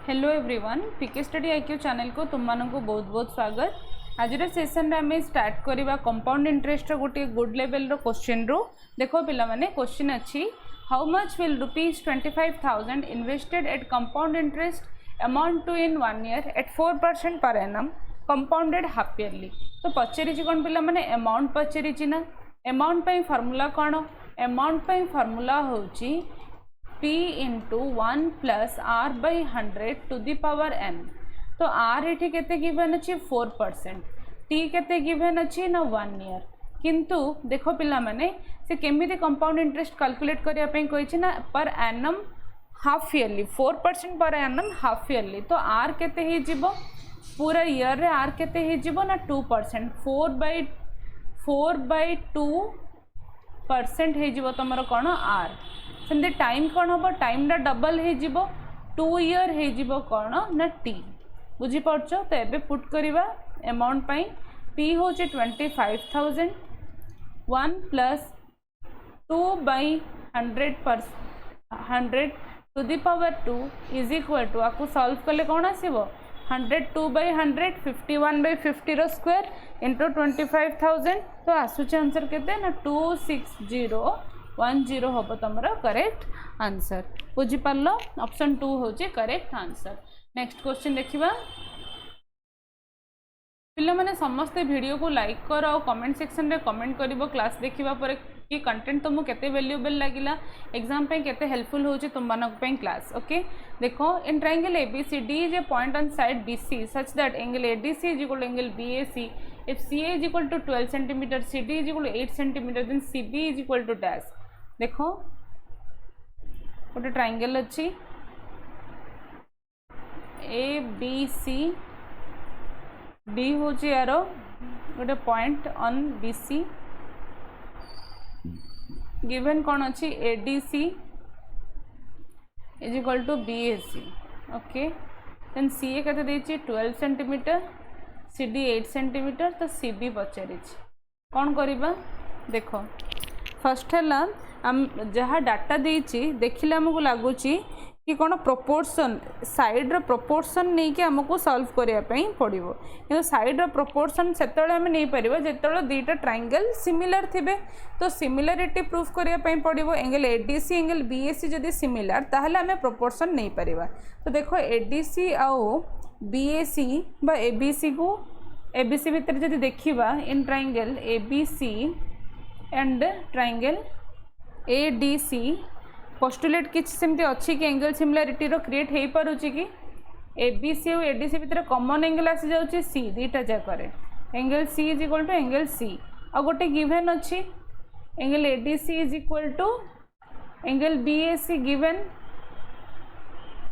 Hello everyone, पीके study IQ channel को तुम मानक बहुत बहुत स्वागत। आज सेशन रे आम स्टार्ट करवा कंपाउंड इंटरेस्ट गोटे गुड लेवल रो क्वेश्चन रो। देखो पिला माने क्वेश्चन अच्छी, how much will ₹25,000 invested at compound interest amount to in 1 year at 4% per annum compounded half yearly. तो पचारि कौन पिला माने अमाउंट पचारि ना, अमाउंट पे फार्मूला कौन, अमाउंट पे फार्मूला होची P into 1 + R/100 to the power n। तो R ये केते गिवन अच्छी 4%, T केते गिवन अच्छी ना 1 year। किंतु देखो पिला माने से केमिति कंपाउंड इंटरेस्ट कैलकुलेट करिया पे कहिछि ना per annum half yearly, 4% per annum half yearly. तो R केते ही जिवो पूरा ईयर रे, R केते ही जिवो ना 2%, 4/2% हे जिवो तमरो कोन R। सेमती टाइम कौन हम, टाइम टा डबल हो 2 year हो कौन ना टी। बुझीपार तो ये पुट करवा अमाउंट पाई पी हूँ 25,000, 1 + 2/100 to the power 2 is equal to आपको सॉल्व कले कौन आसो 100 2/100 51/50 रो स्क्वायर इंटू 25,000। तो आसूचे आंसर केते ना 26010 हम तुम करेक्ट आंसर। बुझीपार ऑप्शन 2 हूँ करेक्ट आंसर। नेक्स्ट क्वेश्चन देखा पिला माने समस्ते वीडियो को लाइक कर और कमेंट सेक्शन रे कमेंट करिवो क्लास देखिबा पर कि कंटेंट तुमको केते वैल्यूएबल लागिला, एग्जाम पे केते हेल्पफुल होची तुम मानक पे क्लास। ओके देखो in triangle ABCD is a point on side BC such that angle ADC is equal to angle BAC if CA is equal to 12 cm, CD is equal to 8 cm, then CB is equal to dash। देखो गोटे triangle अच्छी ABC D हूँ यार गोटे point on BC given कौन अच्छी ADC is equal to BAC। Okay then CA केते देछि 12 cm, CD 8 cm, तो CB पचारि कौन करिबा। देखो फर्स्ट है जहाँ डाटा देछि देखिले हमको लगुच कि कौन प्रोपोर्शन साइड रो प्रोपोर्शन नहीं कि हमको सॉल्व करिया पई पड़िबो, कि साइड रो प्रोपोर्शन सेतळे हम नहीं परिबो जेतळे दीटा ट्रायंगल सिमिलर थिबे। तो सिमिलरिटी प्रूफ करिया पई पड़िबो एंगल ADC एंगल BAC जदि सिमिलर ताहले हमें प्रोपोर्शन नहीं परिबा। तो देखो ADC आउ BAC बा ABC को ABC भितर जदि देखिबा in triangle ABC and triangle ADC postulate किछ सेमती अच्छी कि एंगल सिमिलरिटी रो क्रिएट हो पारुची कि ABC और ADC भितर कॉमन एंगल आसी जाउची C दीटा जाकरे angle C is equal to angle C आ गोटे गिवन अच्छी angle ADC is equal to angle BAC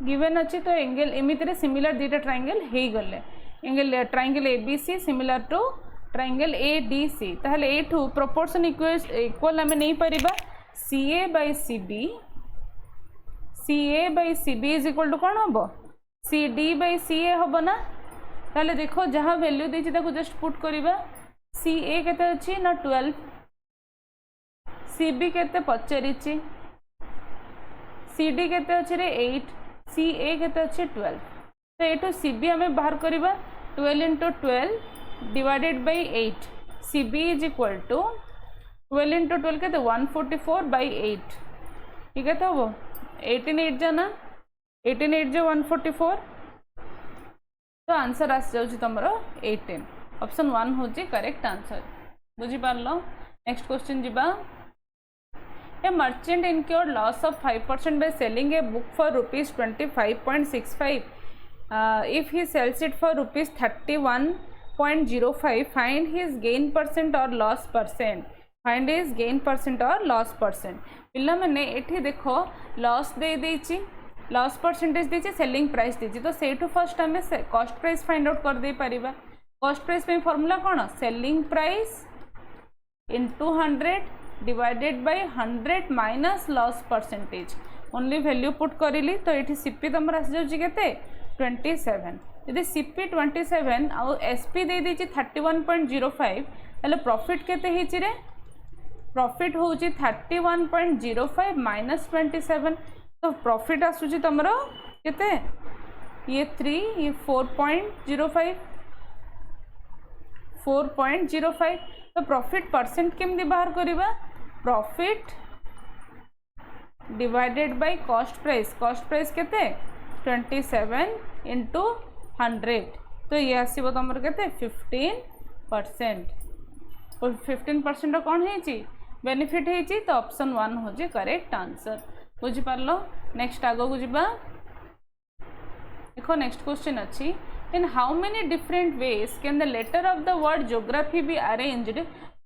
given अच्छी। तो एंगल एमिति सिमिलर दीटा ट्रायंगल हो गले angle triangle ABC similar to triangle ADC ताहले एठू प्रोपोर्शन इक्वल आमे नहीं परिबा CA/CB इज इक्वल टू कौन हम CD/CA हम ना। ताहले देखो जहाँ वैल्यू देछि ताको जस्ट पुट करिबा CA केते अछि ना 12, CB केते पचारिछि, CD केते अछि रे 8, CA केते अछि 12। तो एठू CB हमें बाहर करिबा 12 × 12 divided by 8, CB is equal to 12 × 12 के 144/8 ठीक है। तो वो 18 8 जाना 18 8 जो 144। तो आंसर आस जाउची तमरो 18, ऑप्शन 1 होची करेक्ट आंसर। बुझी पारलो। नेक्स्ट क्वेश्चन जिबा a merchant incurred loss of 5% by selling a book for ₹25.65 if he sells it for ₹31.05 find his gain percent or loss percent, find is gain percent और loss percent. पिला माने एठी देखो loss दे देछि, loss percentage देछि, selling price देछि। तो सेठू फर्स्ट हमें कॉस्ट प्राइस फाइंड आउट कर दे परिबा। कॉस्ट प्राइस पे फार्मूला कोन selling price into 100 divided by 100 minus loss percentage. Only value put करिली तो एठी सीपी तमर आस जाउछि केते 27। यदि सीपी 27 आउ एसपी दे देछि 31.05 ताले प्रॉफिट केते हेछि रे, प्रॉफिट हूँ 31.05 - 27। तो प्रॉफिट आसूची तुम केते ये 3, ये 4.05 4.05। तो प्रॉफिट परसेंट केमती बाहर करवा, profit divided by cost price केते 27 इंटू 100। तो ये आसो तुम के 15%। और 15% कौन है बेनिफिट है, तो ऑप्शन 1 हूँ करेक्ट आंसर। बुझिपार। नेक्स्ट आग को जीवा। देखो नेक्स्ट क्वेश्चन अच्छी, in how many different ways can the letter of the word geography be arranged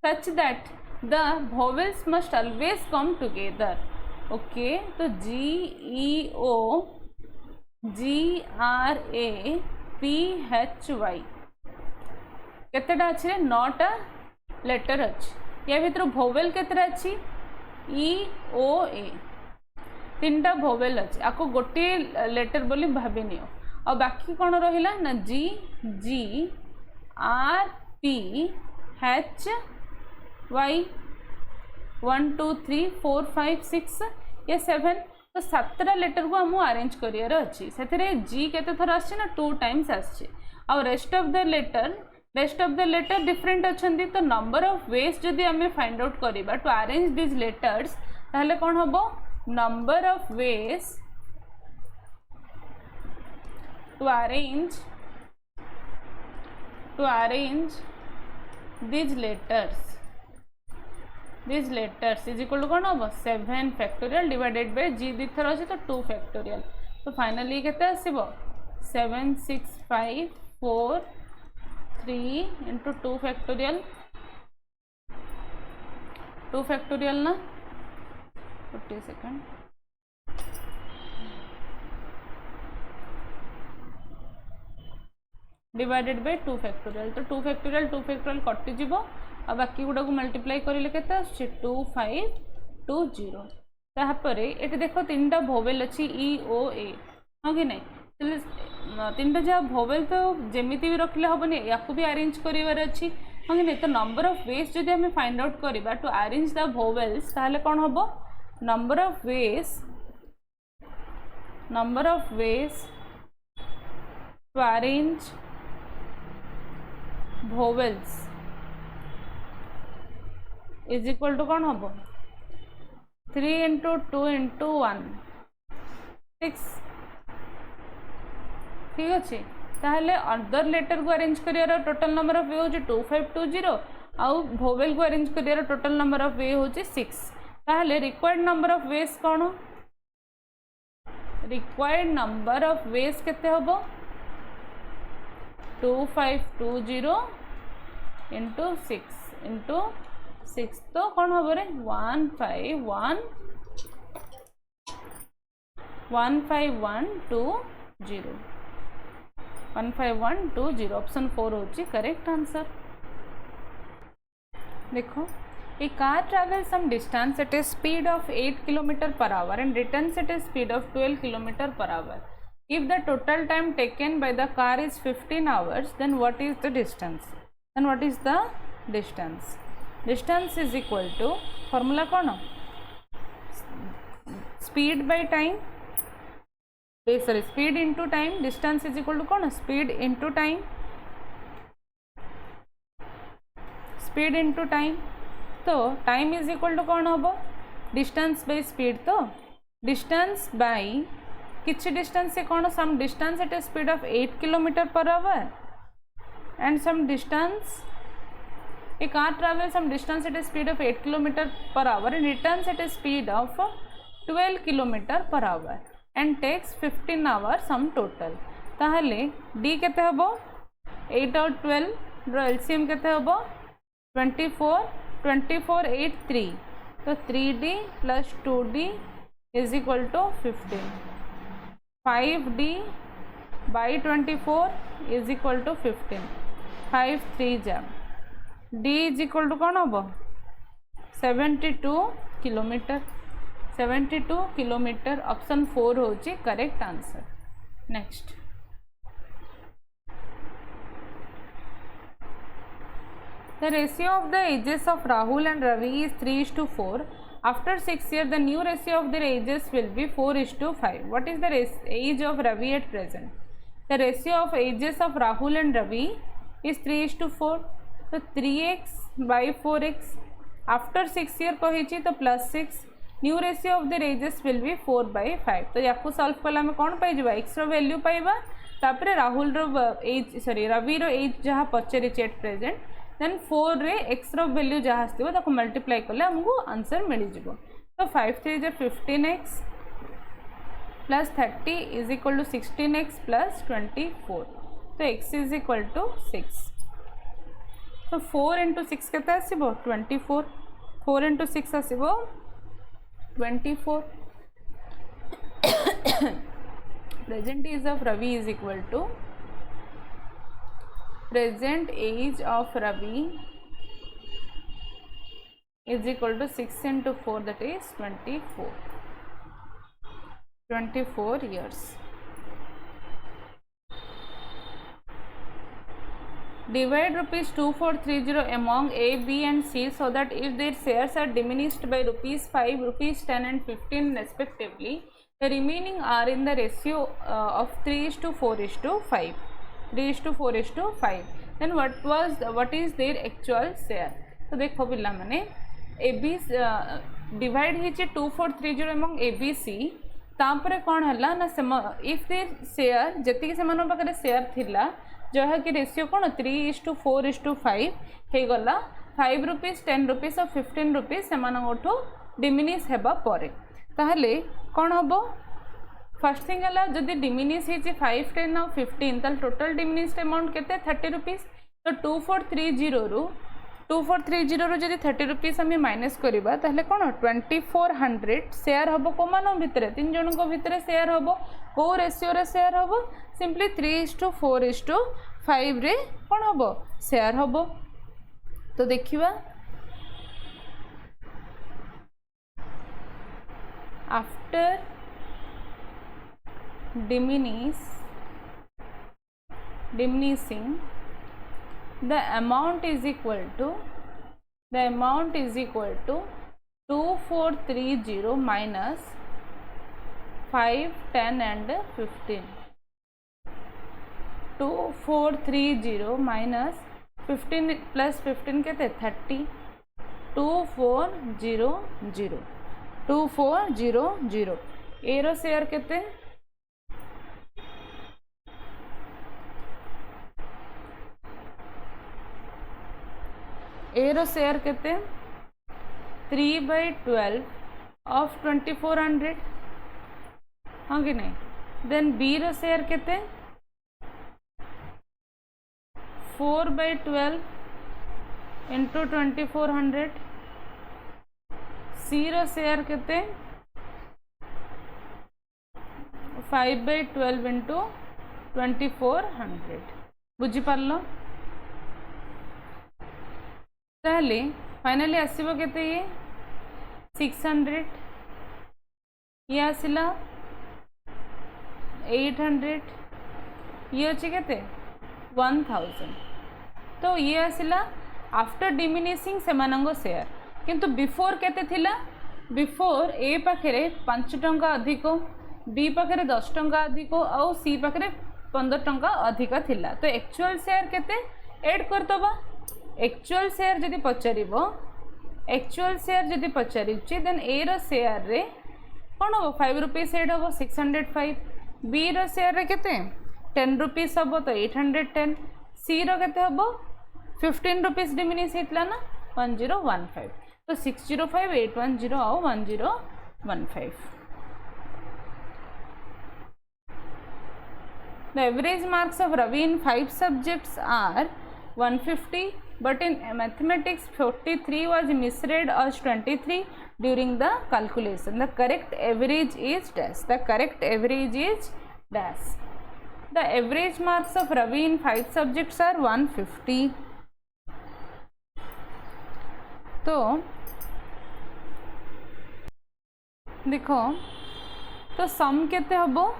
such that the vowels must always come together. Okay, तो GEO GRAPHY केतेटा अच्छे 9टा लेटर अच्छी। या भीतर भोवेल केतेटा अच्छी EOA 3टा भोवेल अच्छी। आपको गोटे लेटर बोली भाभी नियो। और बाकी कौन रहिला ना G G R P H Y 1 2 3 4 5 6 या 7। तो 7टा लेटर को हमको अरेंज करियर अच्छी। से G केते थर आछि ना 2 टाइम्स आछि। और rest of the letter different अच्छी। तो नंबर ऑफ वेज जदि आम फाइंड आउट करवा टू अरेंज दिज लेटर्स, ताहले कौन हम number of ways to arrange these letters is equal to कौन हम 7 फैक्टोरियल डिवाइडेड बाय G दी थर अच्छे तो 2 फैक्टोरियल। तो फाइनली केते आसीबो 7 6 5 4 3 इंटू 2 फैक्टोरियल ना 50 सेकंड। Divided by 2 factorial. तो 2 फैक्टोरियल कटिज आ बाकी गुड़ा को मल्टीप्लाई करें के 2520। तापर ये देख 3टा भोवेल अच्छी EOA हाँ कि नहीं। 3टा जहाँ भोवेल तो जमी भी रखले हेनी, या भी अरेंज करार अच्छी हाँ कि नहीं। तो नंबर ऑफ वेज जब आम फाइंड आउट करवा टू अरेंज द भोवेल्स, ताहले कौन हम number of ways to arrange vowels is equal to कौन हम 3 इंटू 2 इंटू 1 6। ठीक अच्छे। ताहले अदर लेटर को arrange career total number of वे हूँ 2520 आउ भोवेल को arrange career total number of वे हूँ 6। ताहले रिक्वायर्ड नंबर ऑफ वेज कौन, रिक्वायर्ड नंबर ऑफ वेज केते हबो 2520 इंटू 6 तो कौन हम 15120 ऑप्शन 4 होची करेक्ट आंसर। देखो a car travels some distance at a speed of 8 km/h and returns at a speed of 12 km/h. If the total time taken by the car is 15 hours, then what is the distance? Distance is equal to formula कौन speed by time speed into time। distance is equal to कौन speed into time। तो time is equal to कौन हम distance by speed. तो distance by किछि distance से कौन some distance at a speed of 8 km/h and some distance a car travels some distance at a speed of 8 km/h and returns at a speed of 12 km/h and takes 15 hours sum total। ताहले d केते हबो 8 और 12 रो LCM केते हबो 24 8 3। तो 3d plus 2d is equal to 15। 5d by 24 is equal to 15। 5 3 जा d is equal to कौन हम 72 किलोमीटर। 72 किलोमीटर ऑप्शन 4 होची correct answer. Next the ratio of the ages of Rahul and Ravi is 3:4. After 6 years, the new ratio of their ages will be 4:5. What is the age of Ravi at present? The ratio of ages of Rahul and Ravi is 3:4, तो 3x by 4x after 6 year कही तो +6, new ratio of the ages will be 4/5। तो या solve कला आम कौन पाई x रो value पाइबा, तापर राहुल एज सॉरी रवि रो एज जहाँ पचारि एट प्रेजेंट, देन 4 रे एक्स रो वैल्यू जहाँ आसो मल्टीप्लाई कले आमको आंसर मिल जाए। तो 5 3 ज 15x plus 30 is equal to 16x plus 24, तो x इज इक्वल टू 6। तो 4 into 6 केते आसीबो 24, 4 into 6 आसीबो 24। Present age of Ravi is equal to present age of Ravi is equal to 6 into 4, that is 24 years. Divide rupees 2430 among A, B and C so that if their shares are diminished by rupees 5, rupees 10 and 15 respectively, the remaining are in the ratio of 3:4:5. 3:4:5, then what is their actual share? तो देखो पिला माने A B divide होइचे 2430 among A B C, तापरे कौन हला ना if their share जति से मन पाखरे शेयर थिला जहा कि रेशियो कौन 3:4:5 हे गला 5 रुपीस 10 रुपीस और 15 रुपीस से मानठो डिमिनिश हेबा परे, ताहले कौन हबो फर्स्ट थिंग है जदि डिमिनिश होती 5 10 और 15 तो टोटल डिमिनिश्ड अमाउंट केते 30 रुपीस। तो 2430 रू जदि 30 रुपीस आम माइनस करवा ताहले कौन 2400 शेयर हम को मान भितर 3 जन भितर शेयर हम कौ रेशियो रे शेयर हम सिंपली 3:4:5 रे कौन हम शेयर हम। तो देखिए after diminishing the amount is equal to 2430 minus 5 10 and 15, 2430 minus 15 plus 15 केते 30, 2400 ए रो शेयर केते ए रो शेयर केते 3/12 ऑफ 2400, हाँ कि नहीं। देन बी रो शेयर केते 4/12 इंटू 2400, सी रो शेयर केते 5/12 इंटू 2400। बुझी पारलो ताहले फाइनली आसीबो केते ये 600, ये आसिला 800, ये अच्छे केते 1000। तो ये आसिला आफ्टर डिमिनिशिंग सेमानंगो शेयर, किंतु बिफोर केते थिला, बिफोर ए पाखरे 5 टंका अधिक, बी पाखरे 10 टंका अधिक और सी पाखरे 15 टंका अधिक थिला। तो एक्चुअल शेयर केते ऐड करदबा। एक्चुअल शेयर जदि पचारिछि देन ए रो शेयर रे कौन हम 5 रुपीस एड हम 605, बी रो शेयर रे केते 10 रुपीस हम तो 810, सी रो केते हम 15 रुपीस डिमिनिश हेतला ना 1015, तो 605 810 और 1015। The average marks of Ravi in 5 subjects are 150, but in mathematics 43 was misread as 23 during the calculation. The correct average is dash. The correct average is dash. The average marks of Ravi in 5 subjects are 150. तो देखो तो सम केते हबो,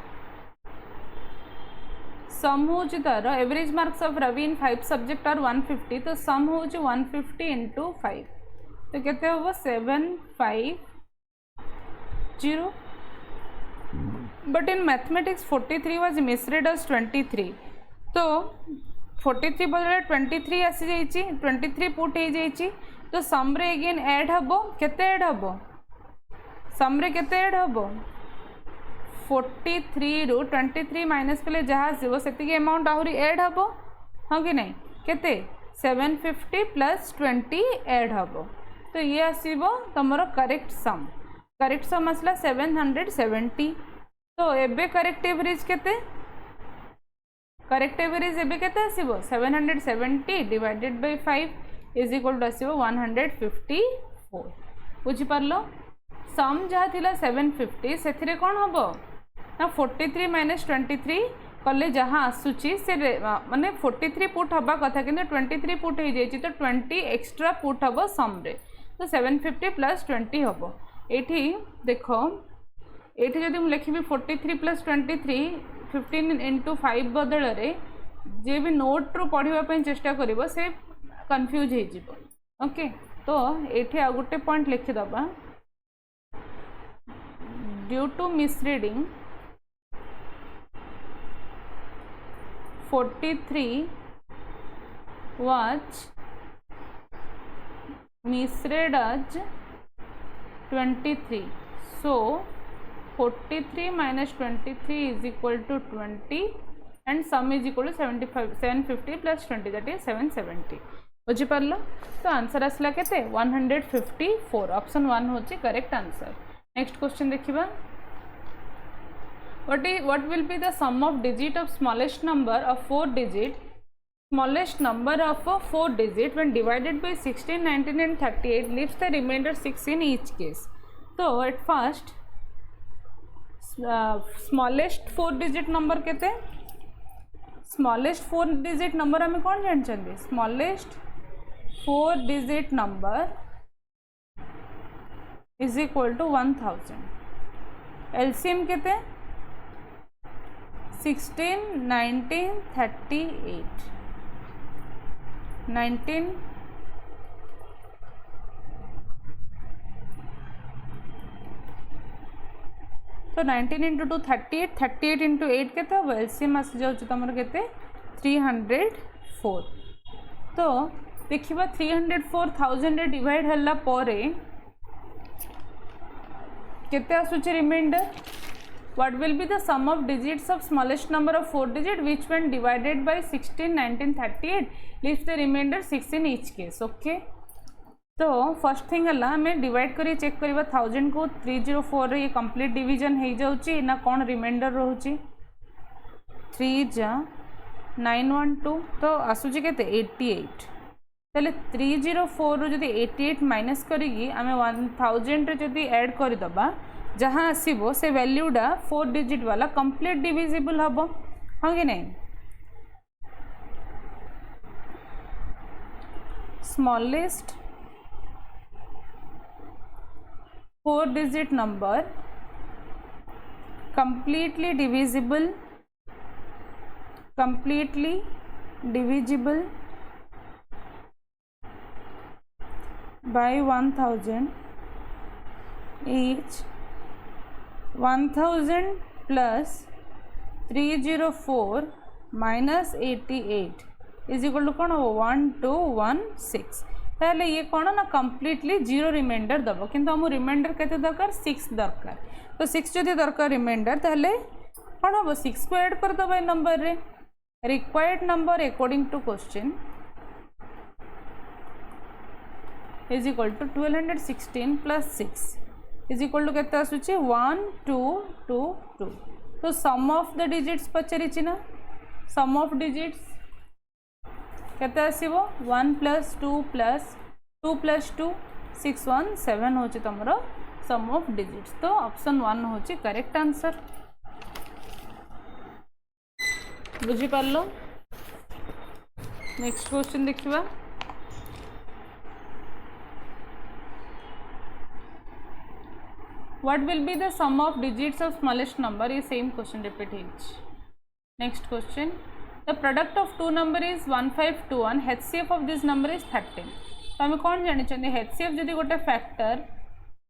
sum होची तार average marks of Ravi in 5 subject are 150, तो सम होची 150 into 5, तो केते हबो 750 but in mathematics 43 was misread as 23 तो 43 बदले 23 आसी जाइए 23 पुट हो जाइए तो सम रे अगेन ऐड हम केते ऐड हम सम रे केते ऐड हम 43 रु 23 माइनस कले जहाँ आसो से अमाउंट आहरी ऐड हम हाँ कि नहीं केते 750 प्लस 20 ऐड हम तो ये आसो तुम करेक्ट सम आसला 770 तो एबे करेक्ट एवरेज केते करेक्ट एवरेज एबे केते आसीबो 770 divided by 5 is equal to आसीबो 154 बुझी पारलो सम जहाँ थिला 750 सेथिरे कोन हबो ना 43 माइनस 23 कले जहाँ आसुची से माने 43 पुट हबा कथा किंतु 23 पुट हो जाइए तो 20 एक्स्ट्रा पुट हबो सम रे तो 750 प्लस 20 हबो एठी देखो एठी जदि मु लिखिबी 43 प्लस 23 15 इंटू 5 बदल रे जे भी नोट रू पढ़िबा पई चेष्टा करिवो से कंफ्यूज हो जिवो ओके तो एठी आ गुटे पॉइंट लिखि दबा due to misreading 43 was misread as 23 so 43 minus 23 is equal to 20 and sum is equal to 750 plus 20 that is 770 बुझी पारलो तो आंसर आसला केते 154 ऑप्शन 1 होची करेक्ट आंसर नेक्स्ट क्वेश्चन देखिबा what will be the sum of digit of smallest number of 4 digit smallest number of 4 digit when divided by 16 19 and 38 leaves the remainder 6 in each case so at first smallest 4 digit number केते smallest 4 digit number हमें कौन जानते smallest 4 digit number is equal to 1000 LCM केते 16 19 38 19 तो 19 into 2 38 38 into 8 के LCM आसी जाऊँ तुम के 304 तो देखा 304,000 डिवाइड हला परे केते आसुचे reminder what will be the sum of digits of smallest number of 4 digit which when divided by 16 19 38 leaves the remainder 6 in each case okay तो फर्स्ट थिंग है हमें डिवाइड करी चेक करवा 1000 को 304 रे कंप्लीट डिवीजन हो जाउची ना कौन रिमाइंडर रोची 3 जा 912 तो आसुची केते 88 तले 304 रो जदी 88 माइनस करी आमे 1000 रे जदी ऐड कर दबा जहाँ आसो से वैल्यूटा 4 डिजिट वाला कंप्लीट डिविजिबल हम हाँ कि नहीं smallest 4 digit number completely divisible by 1000 each 1000 plus 304 minus 88 is equal to कौन 1216 ताले ये कौन ना कम्प्लीटली जीरो रिमाइंडर दब किंतु आम रिमाइंडर केते दरकार 6 दरकार तो 6 जदि दरकार रिमाइंडर ताले कौन हम 6 को ऐड कर दबा नंबर रे required number according to question is equal to 1216 plus 6 is equal to केते आसुची 1222 तो सम ऑफ द डिजिट्स पचारि ना सम ऑफ डिजिट्स केते आसीबो 1 प्लस 2 प्लस 2 प्लस 2 617 होची तमरो सम ऑफ डिजिट्स तो ऑप्शन 1 होची करेक्ट आंसर बुझी पारलो नेक्स्ट क्वेश्चन देखिबा what will be the sum of digits of smallest number is same question repeat each next question the product of two number is 1521 HCF of this number is 13 तो हमें कौन जानी चाहिए HCF जदि गोटे factor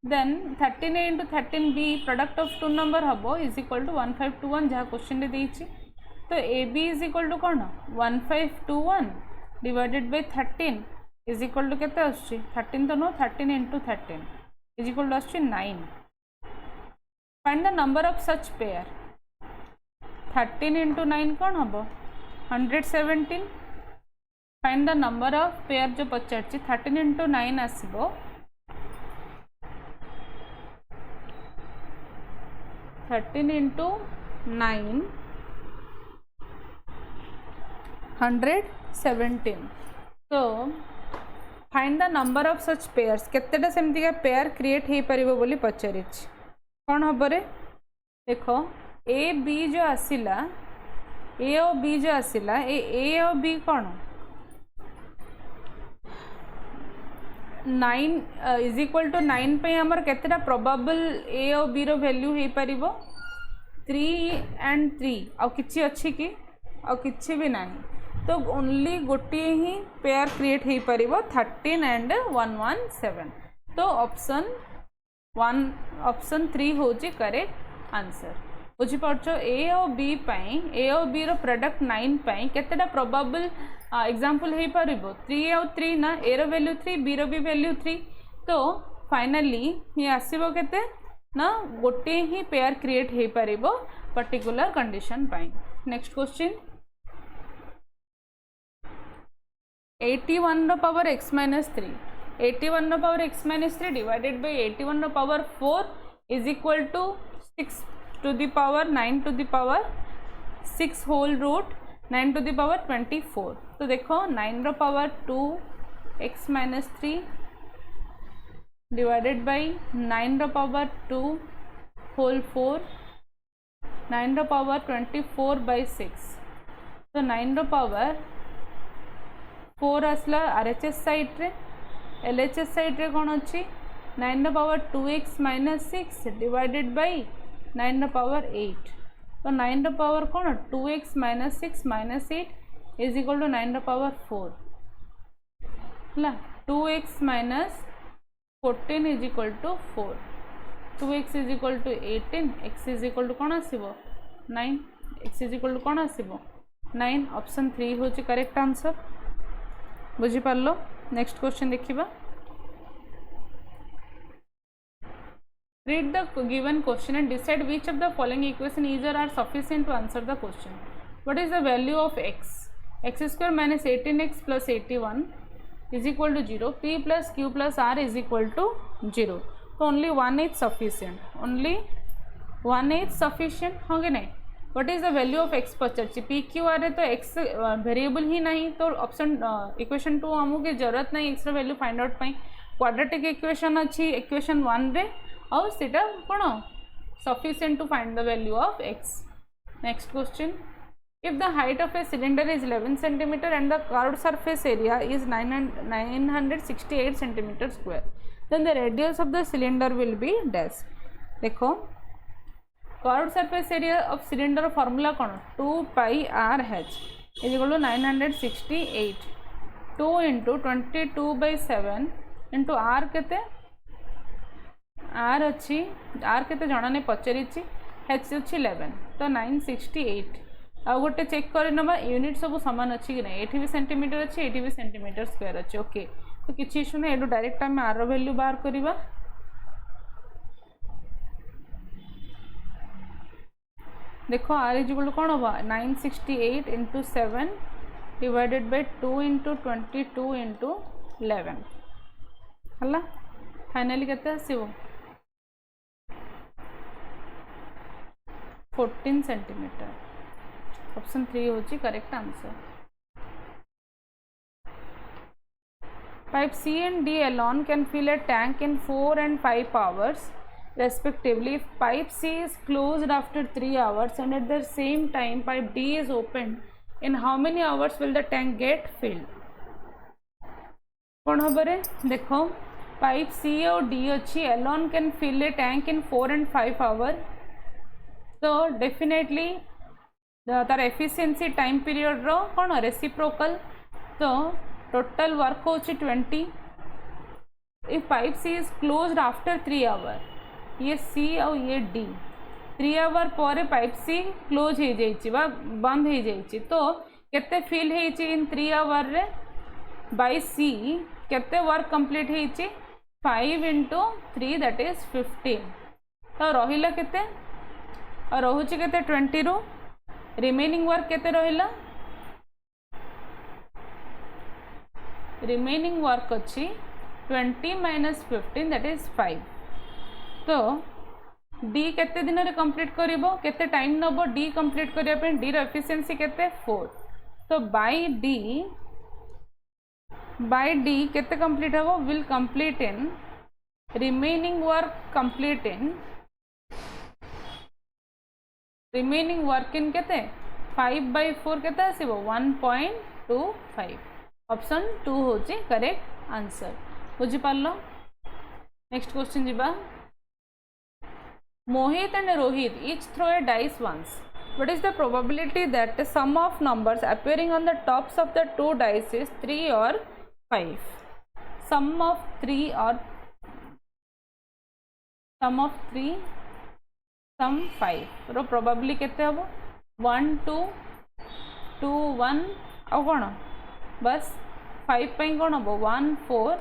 then 13A into 13B product of two number हम is equal to 1521 जहाँ question रे देइछि। तो A B is equal to कौन 1521 divided by 13 is equal to केते आछी 13 तो no 13 into 13 is equal to आछी 9। Find the number of such pair 13 into 9 कौन हम 117। Find the number of pair जो पचारछि 13 इंटू 9 आसीबो 13 इंटू 9 117। तो find the number of such pairs केतेटा सेमतिका पेयर क्रिएट हो पारिबो बोली पचारि कौन हम रे देखो ए बी जो आसिला ए और बी जो आसिला ए और बी कौन 9 इज इक्वल टू 9 पे हमर केतेटा प्रोबेबल ए और बी रो वैल्यू हो पारिबो 3 and 3 आ किछि अछि कि आ किछि भी नाही। तो ओनली गोटे ही पेयर क्रिएट हो पारिबो 13 and 117। तो ऑप्शन 3 होची करेक्ट आंसर। बुझी पारछो ए और बी पई ए और बी रो प्रोडक्ट 9 पई केतेटा प्रोबेबल एग्जांपल हो पारिबो 3 और 3 ना ए रो वैल्यू 3 बी रो भी वैल्यू 3। तो फाइनली ये आसीबो केते ना गोटे ही पेयर क्रिएट हो पारिबो पर्टिकुलर कंडीशन पई। नेक्स्ट क्वेश्चन 81 रो पावर x माइनस 3 81 रो power x minus 3 divided by 81 रो power 4 is equal to 6 to the power 9 to the power 6 whole root 9 to the power 24। तो देखो 9 रो power 2 x minus 3 divided by 9 रो power 2 whole 4 9 रो power 24 by 6। तो 9 रो power 4 आसला RHS साइड रे LHS साइड रे कौन अच्छी 9 रो power 2x minus 6 divided by 9 रो पावर 8। तो 9 रो पावर कौन 2x minus 6 minus 8 is equal to 9 रो पावर 4 है 2x minus 14 is equal to 4 2x is equal to 18 x is equal to कौन आसीबो 9 x इज इक्वल टू कौन आसीबो 9। ऑप्शन 3 होची करेक्ट आंसर। बुझी पारलो। नेक्स्ट क्वेश्चन देखिबा। Read the given question and decide which of the following equation is or are sufficient to answer the question. What is the value of x? X square minus 18x plus 81 is equal to 0. P plus Q plus R is equal to 0. So only one is sufficient. Only one is sufficient. होंगे नहीं। What is the value of x Pachar P Q R है तो x variable ही नहीं तो option equation 2 आमु के जरूरत नहीं एक्स वैल्यू फाइंड आउट पाई। क्वाड्रेटिक इक्वेशन अच्छी इक्वेशन 1 रे और सीटा कौन sufficient to find the value of x। Next question if the height of a cylinder is 11 centimetre and the curved surface area is 968 centimetre square then the radius of the cylinder will be dash. देखो curved surface area of cylinder formula कौन 2 pi r h is equal to 968 2 into 22/7 into r केते are अच्छी are केते जणा ने पचारि H अच्छी 11 तो 968 आ गोटे चेक कर नबा यूनिट सब समान अच्छी कि नहीं एठी भी सेंटीमीटर अच्छी एठी भी सेंटीमीटर स्क्वायर अच्छी। ओके तो किछि इशू नहीं एडु डायरेक्ट हम आर रो वैल्यू बाहर करबा। देखो आर इज इक्वल टू कोन होबा 968 into 7 divided by 2 into 22 into 11 हला फाइनली केते आसीबो 14 सेंटीमीटर। ऑप्शन 3 होची correct answer. Pipe C and D alone can fill a tank in 4 and 5 hours respectively. If pipe C is closed after 3 hours and at the same time pipe D is opened, in how many hours will the tank get filled? कौन हम रे देखो pipe C और D अच्छी alone can fill a tank in 4 and 5 hours। तो definitely तार efficiency time period रो कौन रेसिप्रोकल। तो टोटल वर्क होची 20 if pipe C is closed after 3 hour, ये सी और ये डी 3 आवर पर पाइप सी क्लोज हो जाइए बा बंद हो जाइए, तो केते फिल होइछि इन 3 आवर रे बाय सी केते वर्क कंप्लीट होइछि 5 into 3 that is 15, तो रहिला केते और रहुछि केते 20 रो रिमेनिंग वर्क केते रहिला, रिमेनिंग वर्क अच्छी 20 minus 15 that is 5, तो डी केते दिन रे कंप्लीट करिवो केते टाइम नबो डी कंप्लीट करिया पे, डी रो एफिशिएंसी केते 4, तो बाय डी केते कंप्लीट हबो will complete in remaining work complete in remaining work in केते 5/4 केते आसीबो 1.25, ऑप्शन 2 होची करेक्ट आंसर। बुझी पारलो। नेक्स्ट क्वेश्चन जीबा। Mohit and Rohit each throw a dice once. What is the probability that the sum of numbers appearing on the tops of the two dice is 3 or 5? Sum of 3, sum 5 row probably केते हबो 1 2 2 1 आ कोन बस 5 पई कोन हबो 1 4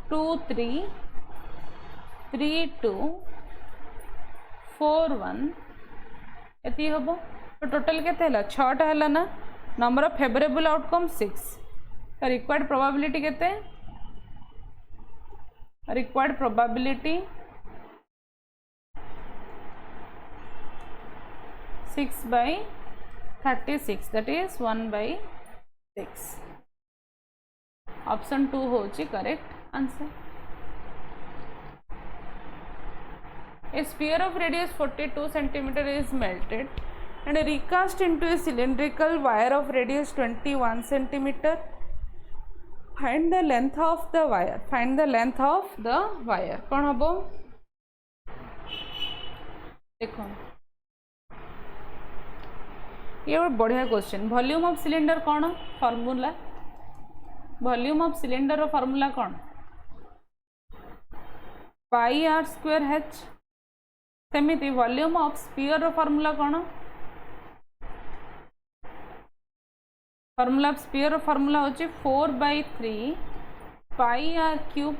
2 3 3 2 4 1 एति हबो, तो total केते हला 6टा हला ना। नंबर ऑफ फेवरेबल आउटकम 6, तो रिक्वायर्ड प्रोबेबिलिटी केते, required probability 6/36 that is 1/6, option 2 होची correct answer. A sphere of radius 42 cm is melted and recast into a cylindrical wire of radius 21 cm. Find the length of the wire. Find the length of the wire. कौन हबो देखो, ये एक बढ़िया question. Volume of cylinder कौन फॉर्मूला, volume of cylinder formula कौन πr²h, सेमिति वॉल्यूम ऑफ स्फीयर फॉर्मूला कौन, फॉर्मूला ऑफ स्फीयर फॉर्मूला होची 4/3 πr³।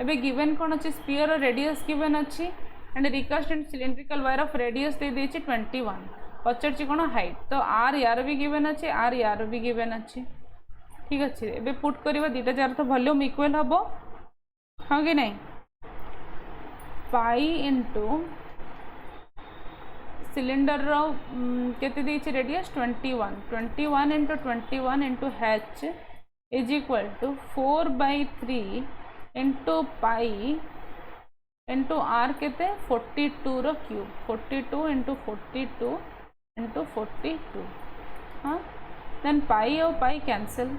एबे गिवन कौन अच्छे स्फीयर रेडियस गिवन अच्छी and recast and cylindrical wire of radius दे देछि 21, पचरछि कौन हाइट, तो आर यार भी गिवन अच्छे आर यार भी गिवन अच्छे, ठीक अच्छे। एबे पुट करबा दीटा जार तो वॉल्यूम इक्वल हबो हां कि नहीं, पाई इंटू सिलेंडर रो केते देछि radius 21, 21 into 21 into h is equal to 4/3 into pi into R केते 42 रो क्यूब, 42 इंटू 42 इंटू 42, हाँ देन पाई और pi cancel,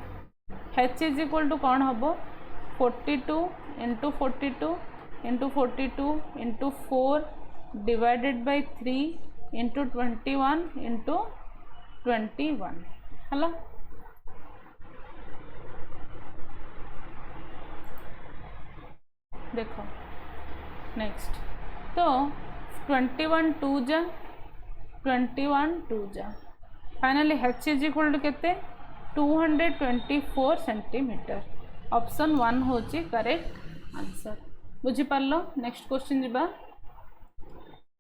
h is equal to कौन हबो 42 into 42 into 42 into 4 divided by 3 into 21 into 21 हला। देखो नेक्स्ट, तो 21 2 जा 21 2 जा, finally h is equal to केते 224 सेंटीमीटर, ऑप्शन 1 होची करेक्ट आंसर। बुझी पारलो। नेक्स्ट क्वेश्चन जीबा।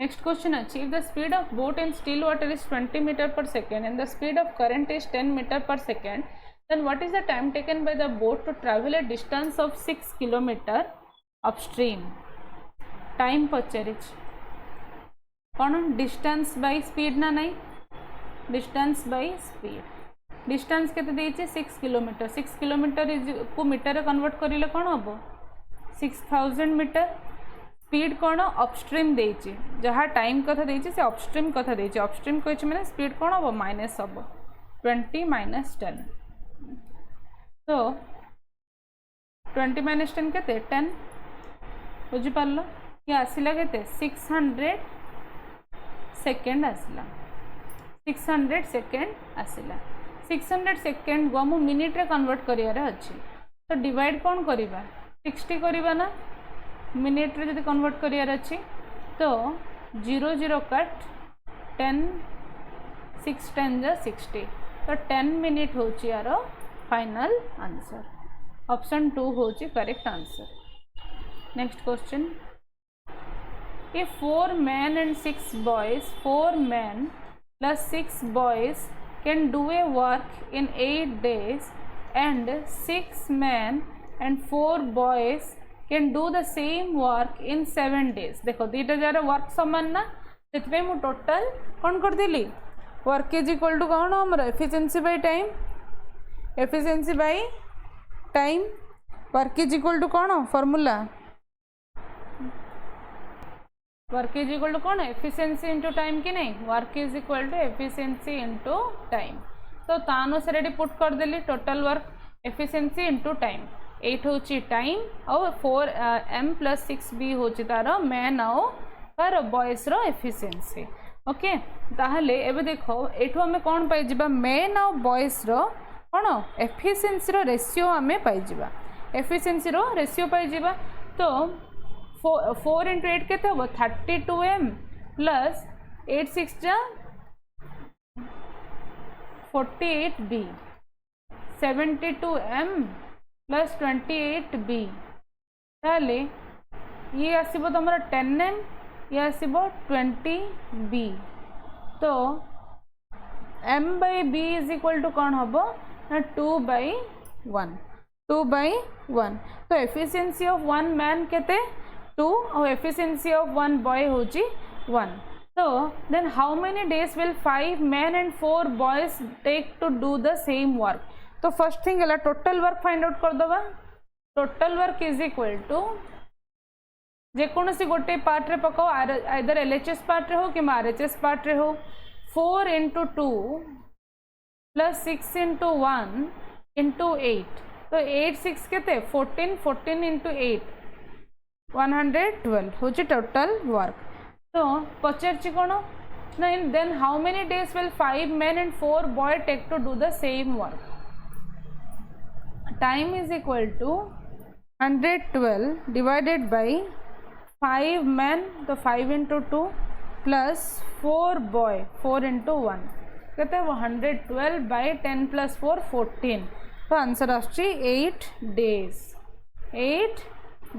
नेक्स्ट क्वेश्चन अच्छी, if the speed of boat in still water is 20 metre per second and the speed of current is 10 metre per second, then what is the time taken by the boat to travel a distance of 6 kilometre upstream. Time पचारिच कौन distance by speed ना नहीं, distance by speed, distance केते देछि 6 kilometre, 6 kilometre is को metre convert करिले कौन हबो 6000 मीटर। स्पीड कौन अपस्ट्रीम देछि, जहाँ टाइम कथा देछि से अपस्ट्रीम कथा देछि, अपस्ट्रीम कहि माने स्पीड कौन हम माइनस हम 20 - 10, तो 20 - 10 के 10, बुझी पारलो। ये आसिला के 600 सेकेंड आसिला, 600 सेकेंड आसिला, 600 सेकेंड को हम मिनिट रे कन्वर्ट करियार अछि, तो डिवाइड कौन करिबा 60 करिबा ना मिनिट रे जदि कन्वर्ट करियार अछि तो 0 0 कट 10 6 10 जा 60 तो 10 मिनिट होची यार फाइनल आंसर ऑप्शन 2 होची correct answer. Next question if 4 men and 6 boys 4 men plus 6 boys can do a work in 8 days and 6 men and 4 boys can do the same work in 7 days। देखो दीटा jar work समान ना से मु total कौन कर देली work is equal to कौन हमर efficiency by time efficiency by time work is equal to कौन formula work is equal to कौन एफिशिएंसी इंटू टाइम कि नहीं work is equal to efficiency into time तो ता अनुसार ये पुट कर देली total work efficiency into time 8 होची टाइम और 4 m + 6 b होची तार मैन आउ तार बॉयज रो एफिशिएंसी ओके ताहले एबे देखो एठो हमें कौन पाई जिबा मैन आउ बॉयज रो कौन एफिशिएंसी रो रेशियो हमें पाई जिबा एफिशिएंसी रो रेशियो पाई जिबा तो 4 into 8 केते हो 32m plus 8 6 जा 48b 72m plus 28b ताले ये आसीबो तमरा 10m ये आसीबो 20b तो m by b is equal to कौन होबो ना 2/1 2/1 तो एफिशिएंसी ऑफ 1 मैन केते 2 और एफिशिएंसी ऑफ 1 बॉय होची 1 तो then how many days will 5 men and 4 boys take to do the same work तो फर्स्ट थिंग है टोटल वर्क फाइंड आउट कर दबा total work is equal to जेकोसी गोटे पार्ट रे पकाओ आइदर एलएचएस पार्ट रे हो कि आरएचएस पार्ट रे हो 4 into 2 plus 6 into 1 into 8 तो 8 6 केते 14 14 into 8 112 होची टोटल वर्क तो पचारची कोन ना then how many days will 5 men and 4 boy take to do the same work time is equal to 112 divided by 5 men तो 5 into 2 plus 4 boy 4 into 1 कहते 112 by 10 plus 4 14 तो आंसर आछी 8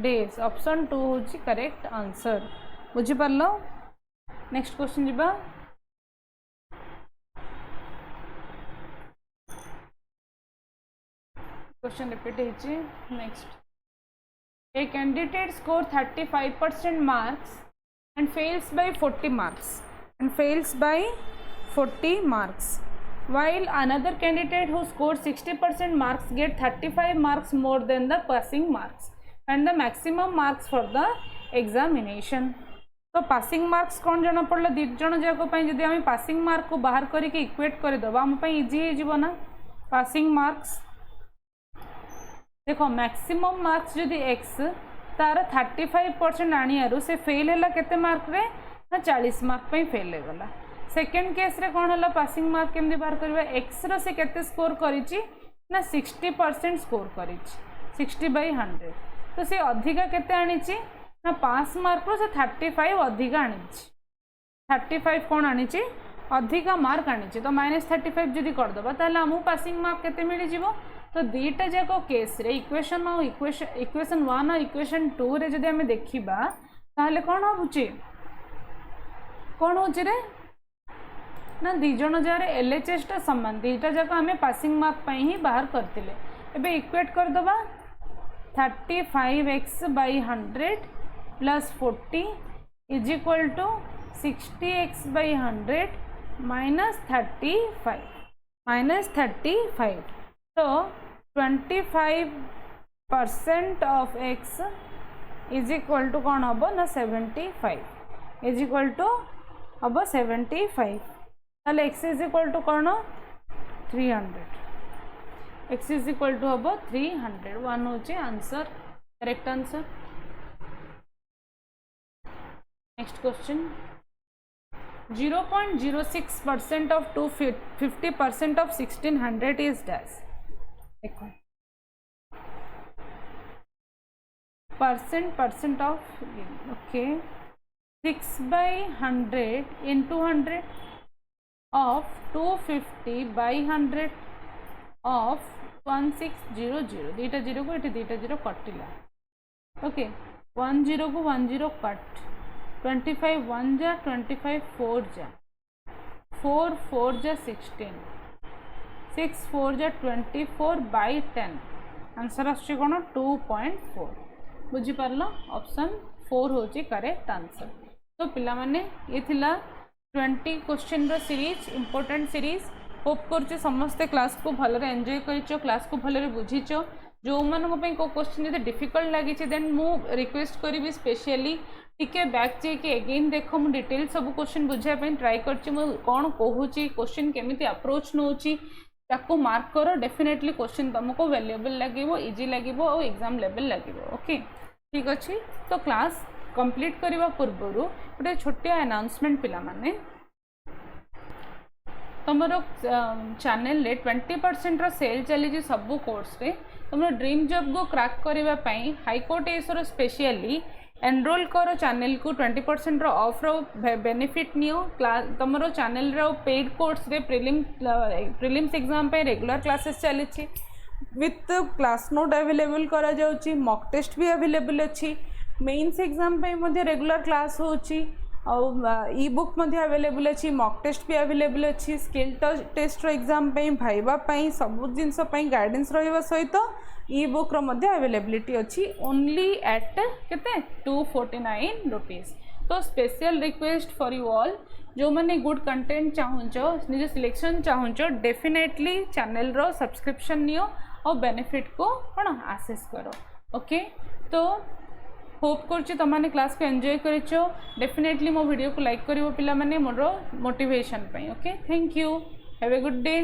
days option 2 होची correct answer बुझी पारलो। Next question जिबा question repeat हेची next a candidate score 35% marks and fails by 40 marks while another candidate who scored 60% marks get 35 marks more than the passing marks and the maximum marks for the examination तो passing marks कौन जना पड़ला दी जन जाक जदि आम passing mark को बाहर करके इक्वेट करदेबा आम इजी हो ना पासिंग मार्क्स देखो मैक्सिमम मार्क्स जदि x तार 35% आनियारू से फेल है केते मार्क रे ना 40 मार्क पे फेल हो गला सेकेंड केस रे कौन है पासिंग मार्क केमती बाहर करबा x रो से केते स्कोर करिछि ना 60% स्कोर करिछि 60/100 तो से अधिका केते आनिछि ना पास मार्क रो से 35 अधिका आनिछि 35 कौन आनिछि अधिका मार्क आनिछि तो -35 जदि कर दबा ताले हमहु पासिंग मार्क केते मिलि जिवो तो दीटा जाक केस रे इक्वेशन और इक्वेशन 1 और इक्वेशन 2 रे जदि हमें देखिबा ताले कौन होउछि कौन होउछि रे ना दी जन जार एलएचएस टा समान दीटा जाक हमें पासिंग मार्क पई ही बाहर करतिले एबे इक्वेट कर दबा 35x/100 plus 40 is equal to 60x/100 minus 35 तो 25% of x is equal to कौन हम ना 75 is equal to हम 75 ताले x is equal to कौन 300 x is equal to हम 300 1 होचे answer correct answer. Next question 0.06% of 250% of 1600 is dash देखो percent of okay 6/100 into 100 of 250 by 100 of 1600 दीटा जीरो को ये दीटा जीरो कटिला ओके 10 को 10 कट 25 1 जा 25 4 जा 4 4 जा 16 6 4 जा 24 by 10 आंसर आसुची कोन 2.4 बुझी पारलो ऑप्शन 4 होची करेक्ट आंसर। तो पिला माने ये थिला 20 क्वेश्चन रो सीरीज इंपोर्टेंट सीरीज होप करछे समस्त क्लास को भलरे एंजॉय करिचो क्लास को भलरे बुझीचो जो मन को क्वेश्चन यदि डिफिकल्ट लगी देन मु रिक्वेस्ट करी स्पेशली टिके बैक जाइए एगेन देख मु डिटेल सब क्वेश्चन बुझापी ट्राए कर कौन कहूँ क्वेश्चन केमिति अप्रोच नौची ताको मार्क करो डेफिनेटली क्वेश्चन तुमको वैल्यूएबल लगे इजी लगे और एग्जाम लेवल लगे ओके ठीक अच्छे। तो क्लास कंप्लीट करने पूर्व गोटे छोटिया अनाउंसमेंट पिला माने तुम चैनल रे 20% रो सेल चली सबू कोर्स रे तुम ड्रीम जॉब को क्रैक करने हाईकोर्ट एसर स्पेशली एनरोल करो चैनल को 20% रो ऑफ रो बेनिफिट नियो तुम चैनल रो पेड कोर्स रे प्रिलिम्स एग्जाम पे रेगुलर क्लासेस चली विथ क्लास नोट अवेलेबल करा जाउची मॉक टेस्ट भी अवेलेबल अच्छी मेन्स एग्जाम पे मध्य रेगुलर क्लास होची ई बुक मध्य अवेलेबल अच्छी मॉक टेस्ट भी अवेलेबल अच्छी स्किल टेस्ट रो एग्जाम पे भाइबा पे सब जिनस गाइडेंस रहिबा सहित ई बुक रो मध्य अवेलेबिलिटी अच्छी ओनली एट केते 249 रुपीस। तो special request for you all जो मैंने गुड कंटेंट चाहूँचो निज सिलेक्शन चाहूँचो डेफिनेटली चैनल रो सब्सक्रिप्शन नियो और बेनिफिट को कौन आसेस करो ओके। तो होप करछि तमाने क्लास को एंजॉय करिचो डेफिनेटली मो वीडियो को लाइक करिवो पिला माने मोर मोटिवेशन पई okay thank you have a good day.